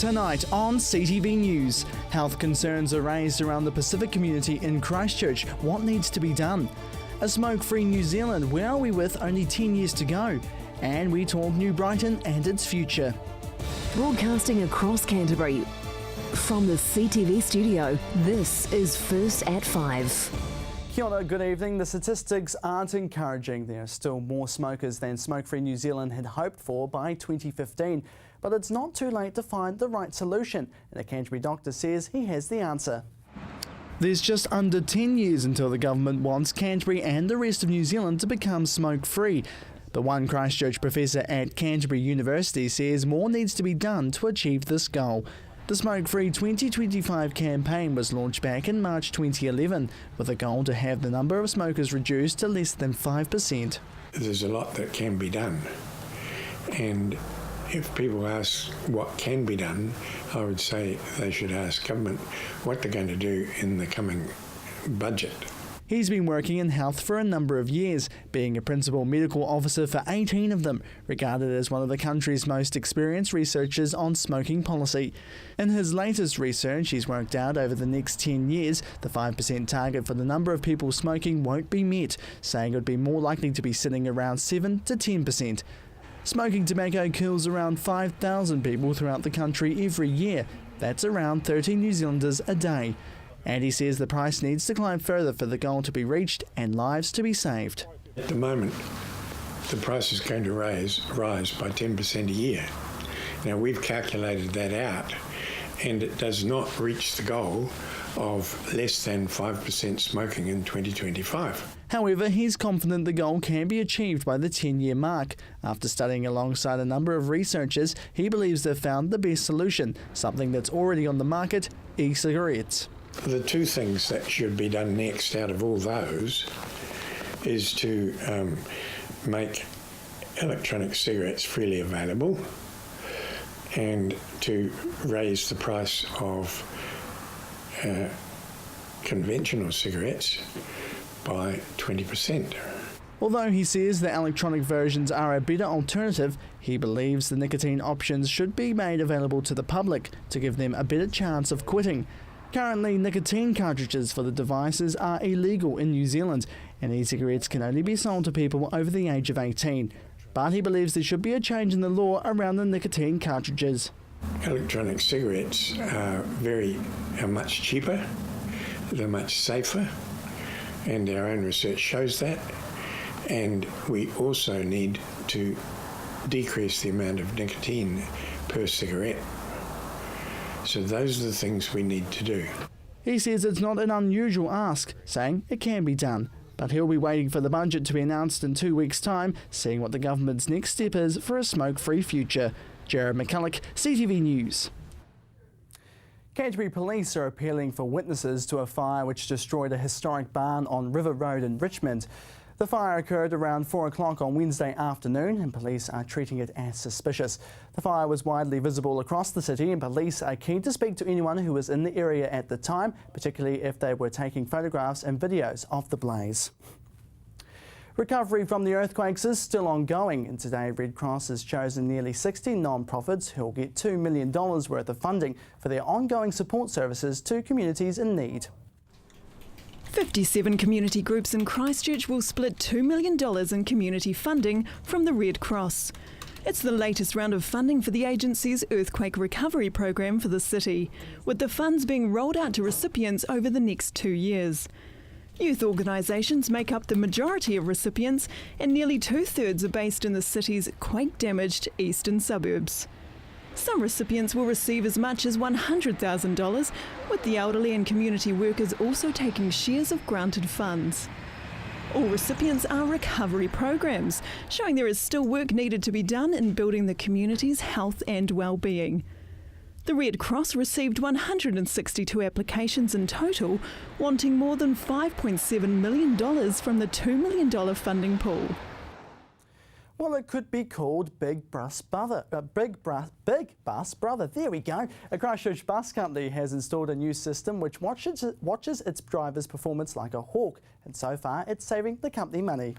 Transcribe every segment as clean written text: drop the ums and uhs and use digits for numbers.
Tonight on CTV News, health concerns are raised around the Pacific community in Christchurch. What needs to be done? A smoke-free New Zealand, where are we with only 10 years to go? And we talk New Brighton and its future. Broadcasting across Canterbury, from the CTV studio, this is First at 5. Kia ora, good evening. The statistics aren't encouraging. There are still more smokers than Smokefree New Zealand had hoped for by 2015. But it's not too late to find the right solution, and a Canterbury doctor says he has the answer. There's just under 10 years until the government wants Canterbury and the rest of New Zealand to become smoke-free. But one Christchurch professor at Canterbury University says more needs to be done to achieve this goal. The Smokefree 2025 campaign was launched back in March 2011 with a goal to have the number of smokers reduced to less than 5%. There's a lot that can be done, and if people ask what can be done, I would say they should ask government what they're going to do in the coming budget. He's been working in health for a number of years, being a principal medical officer for 18 of them, regarded as one of the country's most experienced researchers on smoking policy. In his latest research, he's worked out over the next 10 years, the 5% target for the number of people smoking won't be met, saying it would be more likely to be sitting around 7 to 10%. Smoking tobacco kills around 5,000 people throughout the country every year. That's around 30 New Zealanders a day. And he says the price needs to climb further for the goal to be reached and lives to be saved. At the moment, the price is going to rise by 10% a year. Now, we've calculated that out, and it does not reach the goal of less than 5% smoking in 2025. However, he's confident the goal can be achieved by the 10-year mark. After studying alongside a number of researchers, he believes they've found the best solution, something that's already on the market: e-cigarettes. The two things that should be done next out of all those is to make electronic cigarettes freely available and to raise the price of conventional cigarettes by 20%. Although he says the electronic versions are a better alternative, he believes the nicotine options should be made available to the public to give them a better chance of quitting. Currently, nicotine cartridges for the devices are illegal in New Zealand, and e-cigarettes can only be sold to people over the age of 18. But he believes there should be a change in the law around the nicotine cartridges. Electronic cigarettes are much cheaper, they're much safer, and our own research shows that. And we also need to decrease the amount of nicotine per cigarette. So those are the things we need to do. He says it's not an unusual ask, saying it can be done. But he'll be waiting for the budget to be announced in 2 weeks' time, seeing what the government's next step is for a smoke-free future. Jared McCulloch, CTV News. Canterbury Police are appealing for witnesses to a fire which destroyed a historic barn on River Road in Richmond. The fire occurred around 4 o'clock on Wednesday afternoon, and police are treating it as suspicious. The fire was widely visible across the city, and police are keen to speak to anyone who was in the area at the time, particularly if they were taking photographs and videos of the blaze. Recovery from the earthquakes is still ongoing, and today Red Cross has chosen nearly 60 non-profits who will get $2 million worth of funding for their ongoing support services to communities in need. 57 community groups in Christchurch will split $2 million in community funding from the Red Cross. It's the latest round of funding for the agency's earthquake recovery program for the city, with the funds being rolled out to recipients over the next 2 years. Youth organisations make up the majority of recipients, and nearly 2/3 are based in the city's quake-damaged eastern suburbs. Some recipients will receive as much as $100,000, with the elderly and community workers also taking shares of granted funds. All recipients are recovery programs, showing there is still work needed to be done in building the community's health and well-being. The Red Cross received 162 applications in total, wanting more than $5.7 million from the $2 million funding pool. Well, it could be called Big Bus Brother. Big Bus Brother. There we go. A Christchurch bus company has installed a new system which watches its drivers' performance like a hawk, and so far it's saving the company money.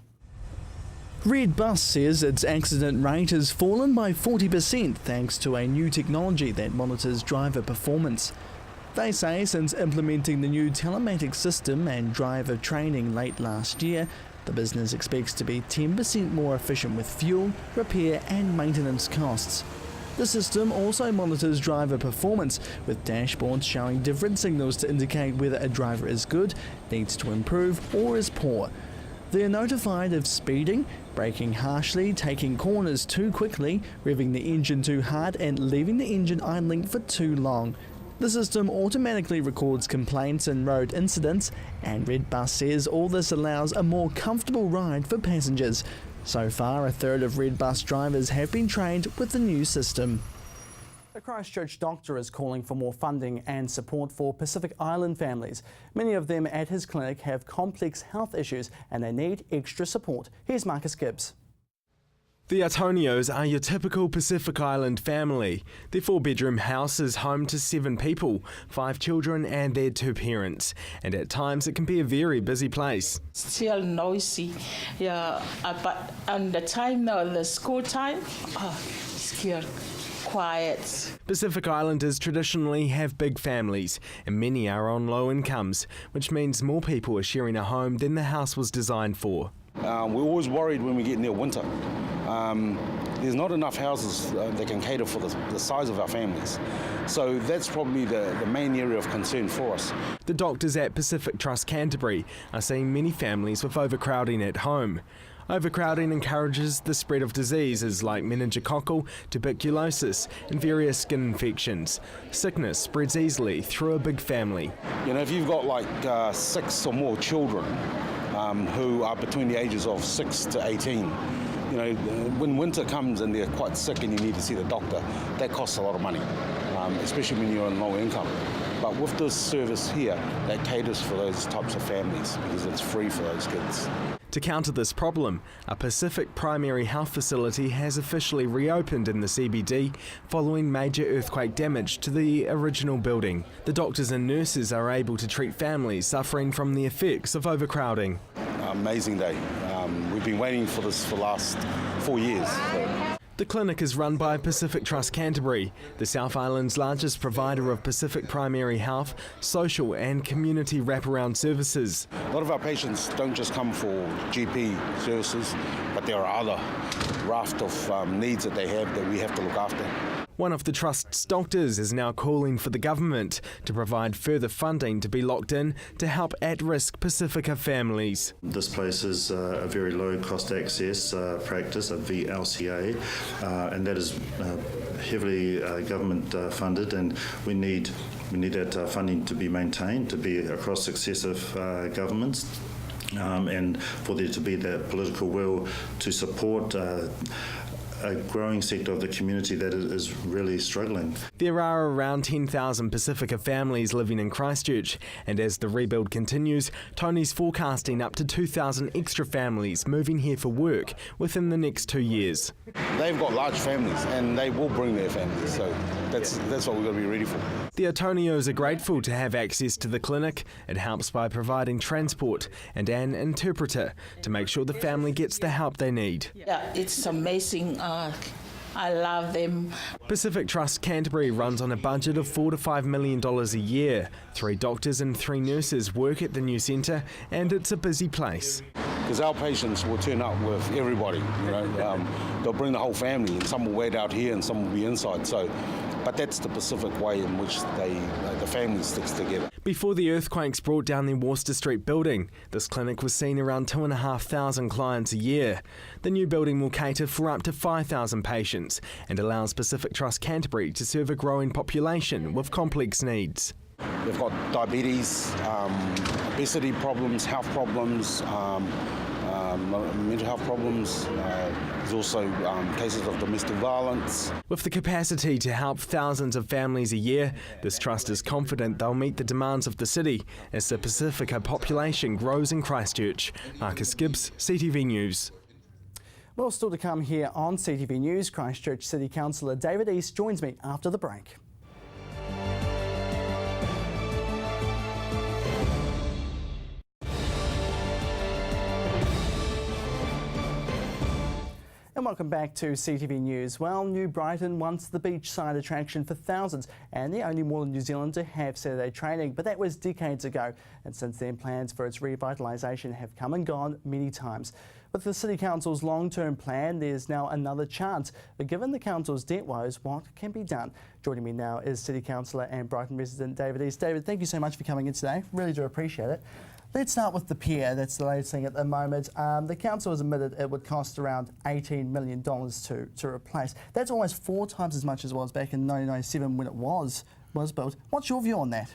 Redbus says its accident rate has fallen by 40% thanks to a new technology that monitors driver performance. They say since implementing the new telematics system and driver training late last year, the business expects to be 10% more efficient with fuel, repair and maintenance costs. The system also monitors driver performance, with dashboards showing different signals to indicate whether a driver is good, needs to improve or is poor. They are notified of speeding, braking harshly, taking corners too quickly, revving the engine too hard and leaving the engine idling for too long. The system automatically records complaints and road incidents, and Redbus says all this allows a more comfortable ride for passengers. So far, a third of Redbus drivers have been trained with the new system. A Christchurch doctor is calling for more funding and support for Pacific Island families. Many of them at his clinic have complex health issues and they need extra support. Here's Marcus Gibbs. The Atonios are your typical Pacific Island family. Their 4-bedroom house is home to 7 people, 5 children and their 2 parents. And at times it can be a very busy place. Still noisy, yeah, but on the time, the school time, still quiet. Pacific Islanders traditionally have big families, and many are on low incomes, which means more people are sharing a home than the house was designed for. We're always worried when we get near winter. There's not enough houses that can cater for the size of our families. So that's probably the main area of concern for us. The doctors at Pacific Trust Canterbury are seeing many families with overcrowding at home. Overcrowding encourages the spread of diseases like meningococcal, tuberculosis and various skin infections. Sickness spreads easily through a big family. You know, if you've got like 6 or more children who are between the ages of 6 to 18, you know, when winter comes and they're quite sick and you need to see the doctor, that costs a lot of money, especially when you're on low income. But with this service here, that caters for those types of families because it's free for those kids. To counter this problem, a Pacific primary health facility has officially reopened in the CBD following major earthquake damage to the original building. The doctors and nurses are able to treat families suffering from the effects of overcrowding. Amazing day. We've been waiting for this for the last 4 years. The clinic is run by Pacific Trust Canterbury, the South Island's largest provider of Pacific primary health, social and community wraparound services. A lot of our patients don't just come for GP services, but there are other raft of needs that they have that we have to look after. One of the Trust's doctors is now calling for the government to provide further funding to be locked in to help at-risk Pacifica families. This place is a very low-cost access practice, a VLCA, and that is heavily government funded, and we need that funding to be maintained, to be across successive governments. And for there to be that political will to support a growing sector of the community that is really struggling. There are around 10,000 Pacifica families living in Christchurch, and as the rebuild continues, Tony's forecasting up to 2,000 extra families moving here for work within the next 2 years. They've got large families and they will bring their families, so that's what we've got to be ready for. The Atonios are grateful to have access to the clinic. It helps by providing transport and an interpreter to make sure the family gets the help they need. Yeah, it's amazing. I love them. Pacific Trust Canterbury runs on a budget of $4 to $5 million a year. 3 doctors and 3 nurses work at the new centre, and it's a busy place. Because our patients will turn up with everybody, you know. They'll bring the whole family, and some will wait out here and some will be inside. But that's the Pacific way in which the family sticks together. Before the earthquakes brought down the Worcester Street building, this clinic was seeing around 2,500 clients a year. The new building will cater for up to 5,000 patients and allows Pacific Trust Canterbury to serve a growing population with complex needs. They've got diabetes, obesity problems, health problems, mental health problems. There's also cases of domestic violence. With the capacity to help thousands of families a year, this trust is confident they'll meet the demands of the city as the Pacifica population grows in Christchurch. Marcus Gibbs, CTV News. Well, still to come here on CTV News, Christchurch City Councillor David East joins me after the break. And welcome back to CTV News. Well, New Brighton once the beachside attraction for thousands and the only mall in New Zealand to have Saturday training, but that was decades ago. And since then, plans for its revitalisation have come and gone many times. With the City Council's long-term plan, there's now another chance. But given the Council's debt woes, what can be done? Joining me now is City Councillor and Brighton resident David East. David, thank you so much for coming in today. Really do appreciate it. Let's start with the pier. That's the latest thing at the moment. The council has admitted it would cost around $18 million to replace. That's almost 4 times as much as it was back in 1997 when it was built. What's your view on that?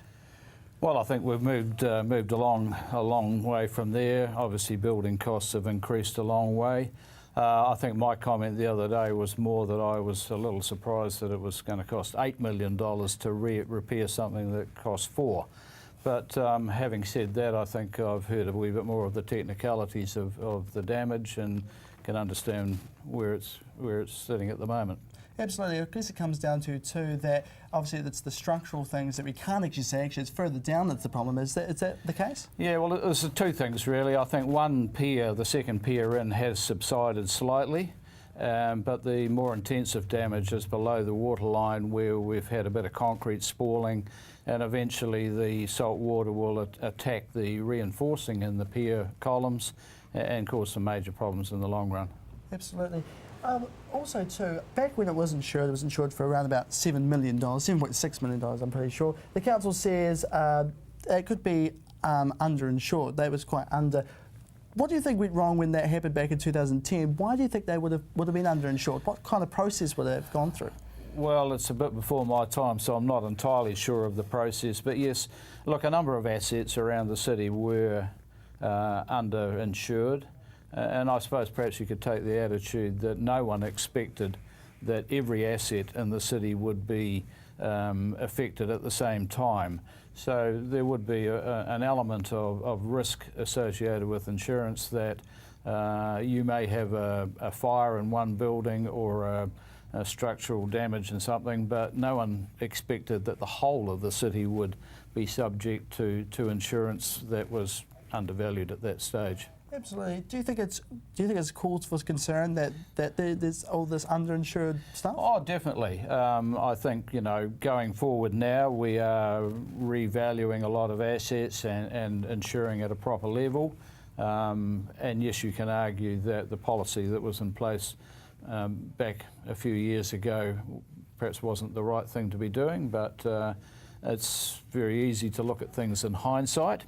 Well, I think we've moved along a long way from there. Obviously, building costs have increased a long way. I think my comment the other day was more that I was a little surprised that it was going to cost $8 million to repair something that cost $4 million. But having said that, I think I've heard a wee bit more of the technicalities of the damage and can understand where it's sitting at the moment. Absolutely. I guess it comes down to too that obviously it's the structural things that we can't actually say. Actually, it's further down that's the problem. Is that the case? Yeah. Well, there's 2 things really. I think one pier, the second pier in, has subsided slightly. But the more intensive damage is below the waterline, where we've had a bit of concrete spalling, and eventually the salt water will attack the reinforcing in the pier columns and cause some major problems in the long run. Absolutely. Also too, back when it was insured for around about $7 million, $7.6 million I'm pretty sure. The council says it could be underinsured. That was quite under. What do you think went wrong when that happened back in 2010? Why do you think they would have been underinsured? What kind of process would they have gone through? Well, it's a bit before my time, so I'm not entirely sure of the process. But yes, look, a number of assets around the city were underinsured. And I suppose perhaps you could take the attitude that no one expected that every asset in the city would be affected at the same time. So there would be an element of risk associated with insurance that you may have a fire in one building or a structural damage in something, but no one expected that the whole of the city would be subject to insurance that was undervalued at that stage. Absolutely. Do you think it's cause for concern that there's all this underinsured stuff? Oh, definitely. I think, going forward now, we are revaluing a lot of assets and insuring at a proper level. And yes, you can argue that the policy that was in place back a few years ago perhaps wasn't the right thing to be doing, but it's very easy to look at things in hindsight.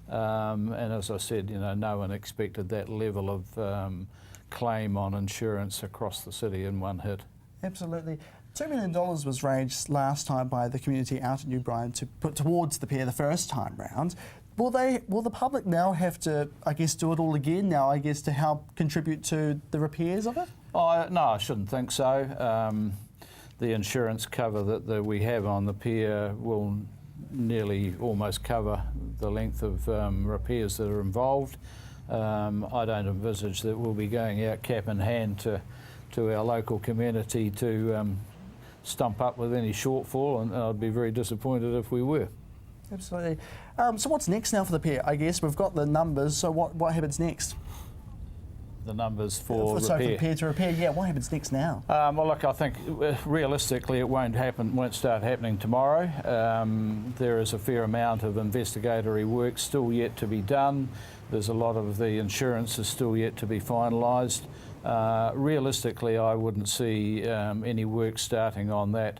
And as I said, no one expected that level of claim on insurance across the city in one hit. Absolutely. $2 million was raised last time by the community out in New Brighton to put towards the pier the first time round. Will the public now have to, I guess, do it all again now, I guess, to help contribute to the repairs of it? No, I shouldn't think so. The insurance cover that we have on the pier will nearly almost cover the length of repairs that are involved. I don't envisage that we'll be going out cap in hand to our local community to stump up with any shortfall, and I'd be very disappointed if we were. Absolutely. So what's next now for the pier? I guess we've got the numbers, so what happens next? The numbers for repair. So for pier to repair, yeah, what happens next now? Well, look, I think realistically it won't start happening tomorrow. There is a fair amount of investigatory work still yet to be done. There's a lot of the insurance is still yet to be finalised. Realistically, I wouldn't see any work starting on that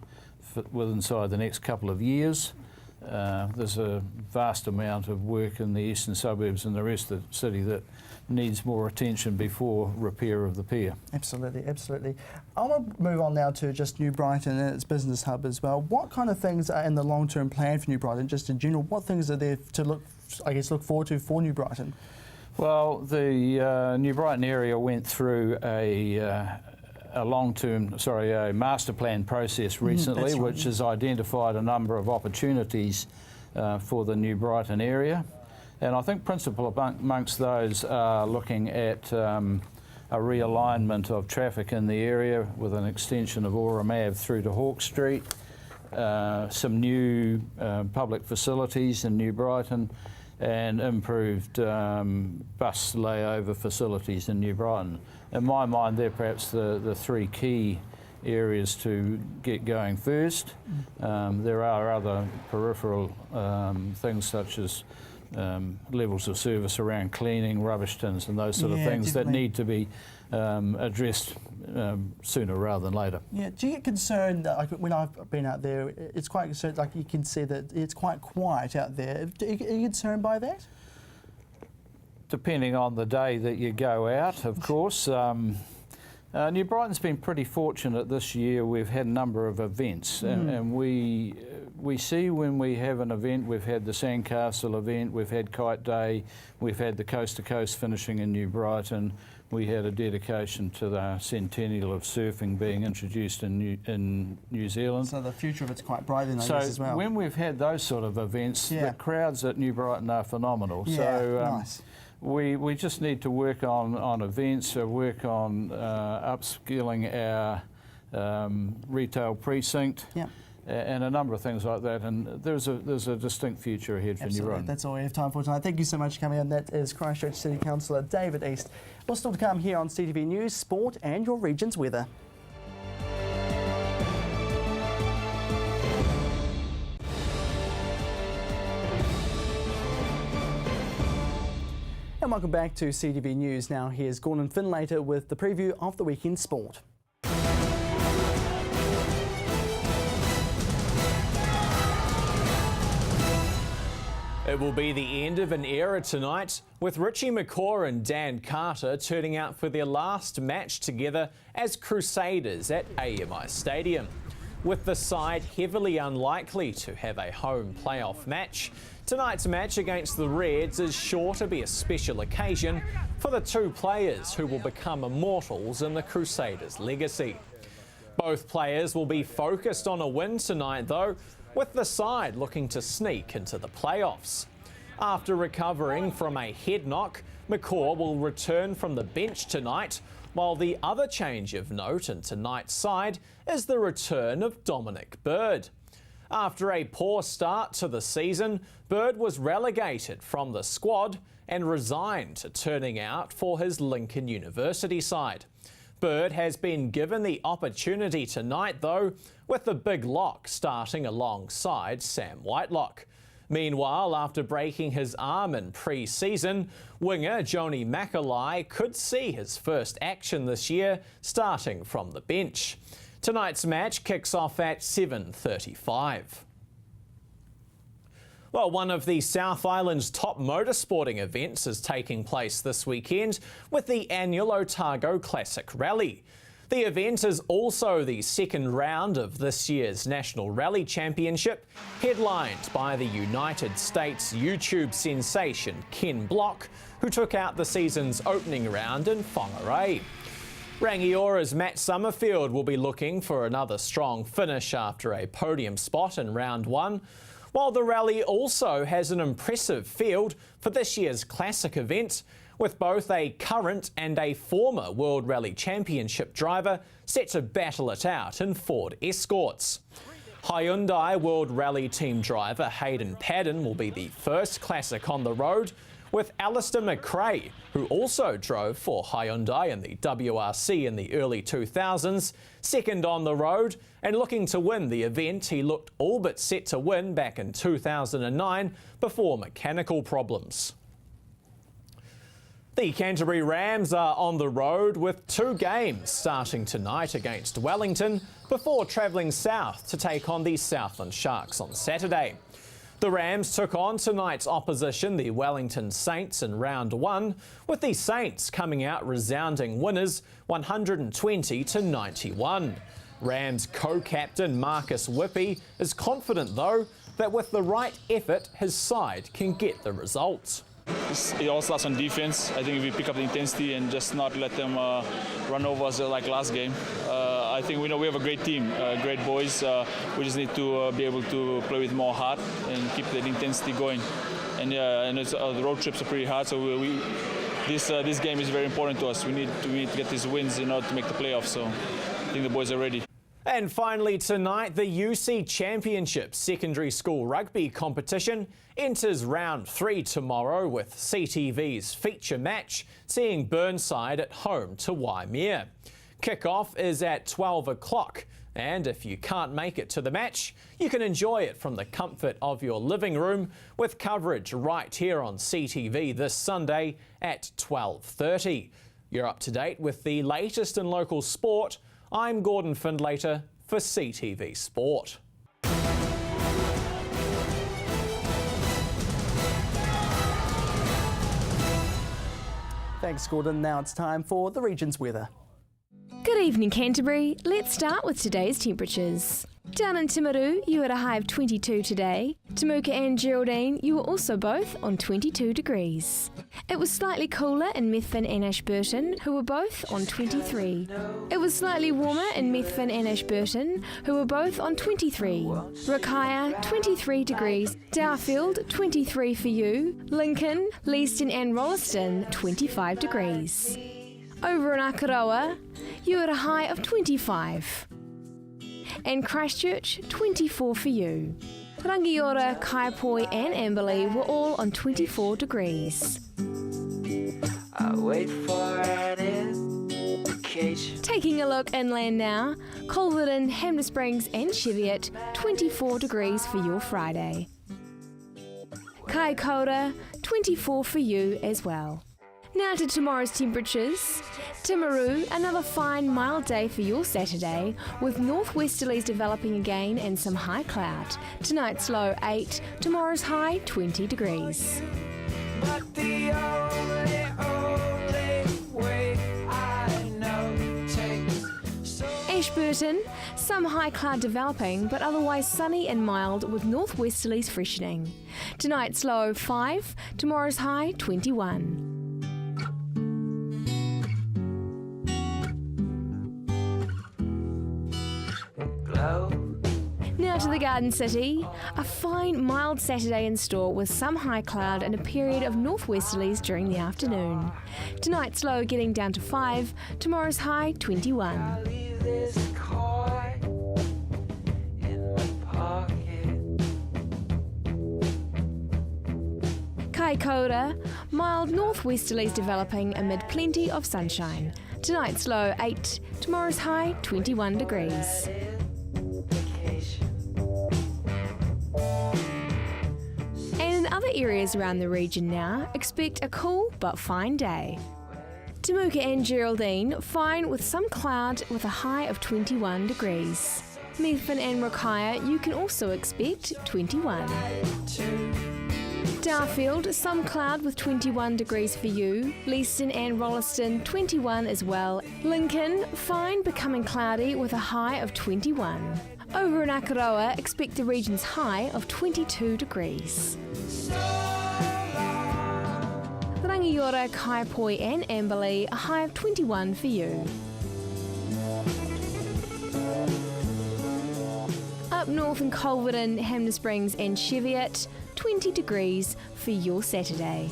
inside the next couple of years. There's a vast amount of work in the eastern suburbs and the rest of the city that needs more attention before repair of the pier. Absolutely, absolutely. I want to move on now to just New Brighton and its business hub as well. What kind of things are in the long-term plan for New Brighton, just in general? What things are there to look forward to for New Brighton? Well, the New Brighton area went through a master plan process recently, right, which has identified a number of opportunities for the New Brighton area. And I think principal amongst those are looking at a realignment of traffic in the area with an extension of Oram Ave through to Hawke Street, some new public facilities in New Brighton, and improved bus layover facilities in New Brighton. In my mind, they're perhaps the three key areas to get going first. There are other peripheral things such as levels of service around cleaning, rubbish tins and those sort of things that need to be addressed sooner rather than later. Yeah, do you get concerned that, like, when I've been out there, it's quite concerned, like you can see that it's quite quiet out there. Are you concerned by that? Depending on the day that you go out, of course. New Brighton's been pretty fortunate this year. We've had a number of events, and we see when we have an event, we've had the Sandcastle event, we've had Kite Day, we've had the Coast to Coast finishing in New Brighton, we had a dedication to the centennial of surfing being introduced in New Zealand. So the future of it's quite bright in, I guess, as well. So when we've had those sort of events, the crowds at New Brighton are phenomenal. Yeah, so nice. We just need to work on events, work on upskilling our retail precinct, and a number of things like that. And there's a distinct future ahead for New Brighton. That's all we have time for tonight. Thank you so much for coming on. That is Christchurch City Councillor David East. Well, still to come here on CTV News, Sport and your region's weather. And welcome back to CTV News. Now here's Gordon Finlater with the preview of the weekend sport. It will be the end of an era tonight, with Richie McCaw and Dan Carter turning out for their last match together as Crusaders at AMI Stadium. With the side heavily unlikely to have a home playoff match, tonight's match against the Reds is sure to be a special occasion for the two players who will become immortals in the Crusaders' legacy. Both players will be focused on a win tonight though, with the side looking to sneak into the playoffs. After recovering from a head knock, McCaw will return from the bench tonight, while the other change of note in tonight's side is the return of Dominic Bird. After a poor start to the season, Bird was relegated from the squad and resigned to turning out for his Lincoln University side. Bird has been given the opportunity tonight though, with the big lock starting alongside Sam Whitelock. Meanwhile, after breaking his arm in pre-season, winger Joni Makalai could see his first action this year starting from the bench. Tonight's match kicks off at 7:35. Well, one of the South Island's top motorsporting events is taking place this weekend with the annual Otago Classic Rally. The event is also the second round of this year's National Rally Championship, headlined by the United States YouTube sensation Ken Block, who took out the season's opening round in Whangarei. Rangiora's Matt Summerfield will be looking for another strong finish after a podium spot in round one, while the rally also has an impressive field for this year's classic event, with both a current and a former World Rally Championship driver set to battle it out in Ford Escorts. Hyundai World Rally Team driver Hayden Paddon will be the first classic on the road, with Alistair McRae, who also drove for Hyundai in the WRC in the early 2000s, second on the road and looking to win the event he looked all but set to win back in 2009 before mechanical problems. The Canterbury Rams are on the road with two games starting tonight against Wellington before travelling south to take on the Southland Sharks on Saturday. The Rams took on tonight's opposition, the Wellington Saints, in round one, with the Saints coming out resounding winners 120-91. Rams co-captain Marcus Whippy is confident though that with the right effort his side can get the result. It all starts on defense. I think if we pick up the intensity and just not let them run over us like last game. I think we know we have a great team, great boys. We just need to be able to play with more heart and keep that intensity going. And it's, the road trips are pretty hard, so this game is very important to us. We need to get these wins in order to make the playoffs. So I think the boys are ready. And finally tonight, the UC Championship Secondary School Rugby competition enters round 3 tomorrow with CTV's feature match seeing Burnside at home to Waimea. Kick-off is at 12 o'clock, and if you can't make it to the match, you can enjoy it from the comfort of your living room with coverage right here on CTV this Sunday at 12:30. You're up to date with the latest in local sport. I'm Gordon Findlater for CTV Sport. Thanks, Gordon. Now it's time for the region's weather. Good evening, Canterbury. Let's start with today's temperatures. Down in Timaru, you had a high of 22 today. Temuka and Geraldine, you were also both on 22 degrees. It was slightly cooler in Methven and Ashburton, who were both on 23. It was slightly warmer in Methven and Ashburton, who were both on 23. Rakaya, 23 degrees. Darfield, 23 for you. Lincoln, Leeston and Rolleston, 25 degrees. Over in Akaroa, you had a high of 25. And Christchurch, 24 for you. Rangiora, Kaipoi and Amberley were all on 24 degrees. I wait for an indication. Taking a look inland now, Culverden, Hamner Springs and Cheviot, 24 degrees for your Friday. Kaikoura, 24 for you as well. Now to tomorrow's temperatures. Timaru, another fine mild day for your Saturday, with northwesterlies developing again and some high cloud. Tonight's low 8, tomorrow's high 20 degrees. But the only way I know takes so. Ashburton, some high cloud developing, but otherwise sunny and mild with northwesterlies freshening. Tonight's low 5, tomorrow's high 21. Now to the Garden City. A fine, mild Saturday in store with some high cloud and a period of northwesterlies during the afternoon. Tonight's low getting down to 5, tomorrow's high 21. Kaikoura, mild northwesterlies developing amid plenty of sunshine. Tonight's low 8, tomorrow's high 21 degrees. Other areas around the region now expect a cool but fine day. Temuka and Geraldine, fine with some cloud with a high of 21 degrees. Methven and Rakaya, you can also expect 21. Darfield, some cloud with 21 degrees for you. Leeston and Rolleston, 21 as well. Lincoln, fine becoming cloudy with a high of 21. Over in Akaroa, expect the region's high of 22 degrees. Rangiora, Kaipoi and Amberley, a high of 21 for you. Up north in Culverden, Hamner Springs and Cheviot, 20 degrees for your Saturday.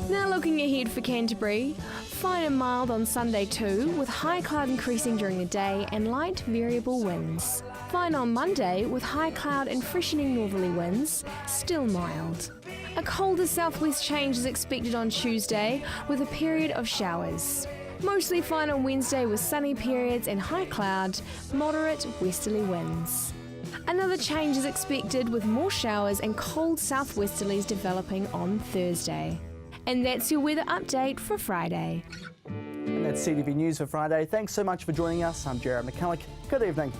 Now looking ahead for Canterbury, fine and mild on Sunday too, with high cloud increasing during the day and light variable winds. Fine on Monday with high cloud and freshening northerly winds, still mild. A colder southwest change is expected on Tuesday with a period of showers. Mostly fine on Wednesday with sunny periods and high cloud, moderate westerly winds. Another change is expected with more showers and cold southwesterlies developing on Thursday. And that's your weather update for Friday. And that's CTV News for Friday. Thanks so much for joining us. I'm Jared McCulloch. Good evening.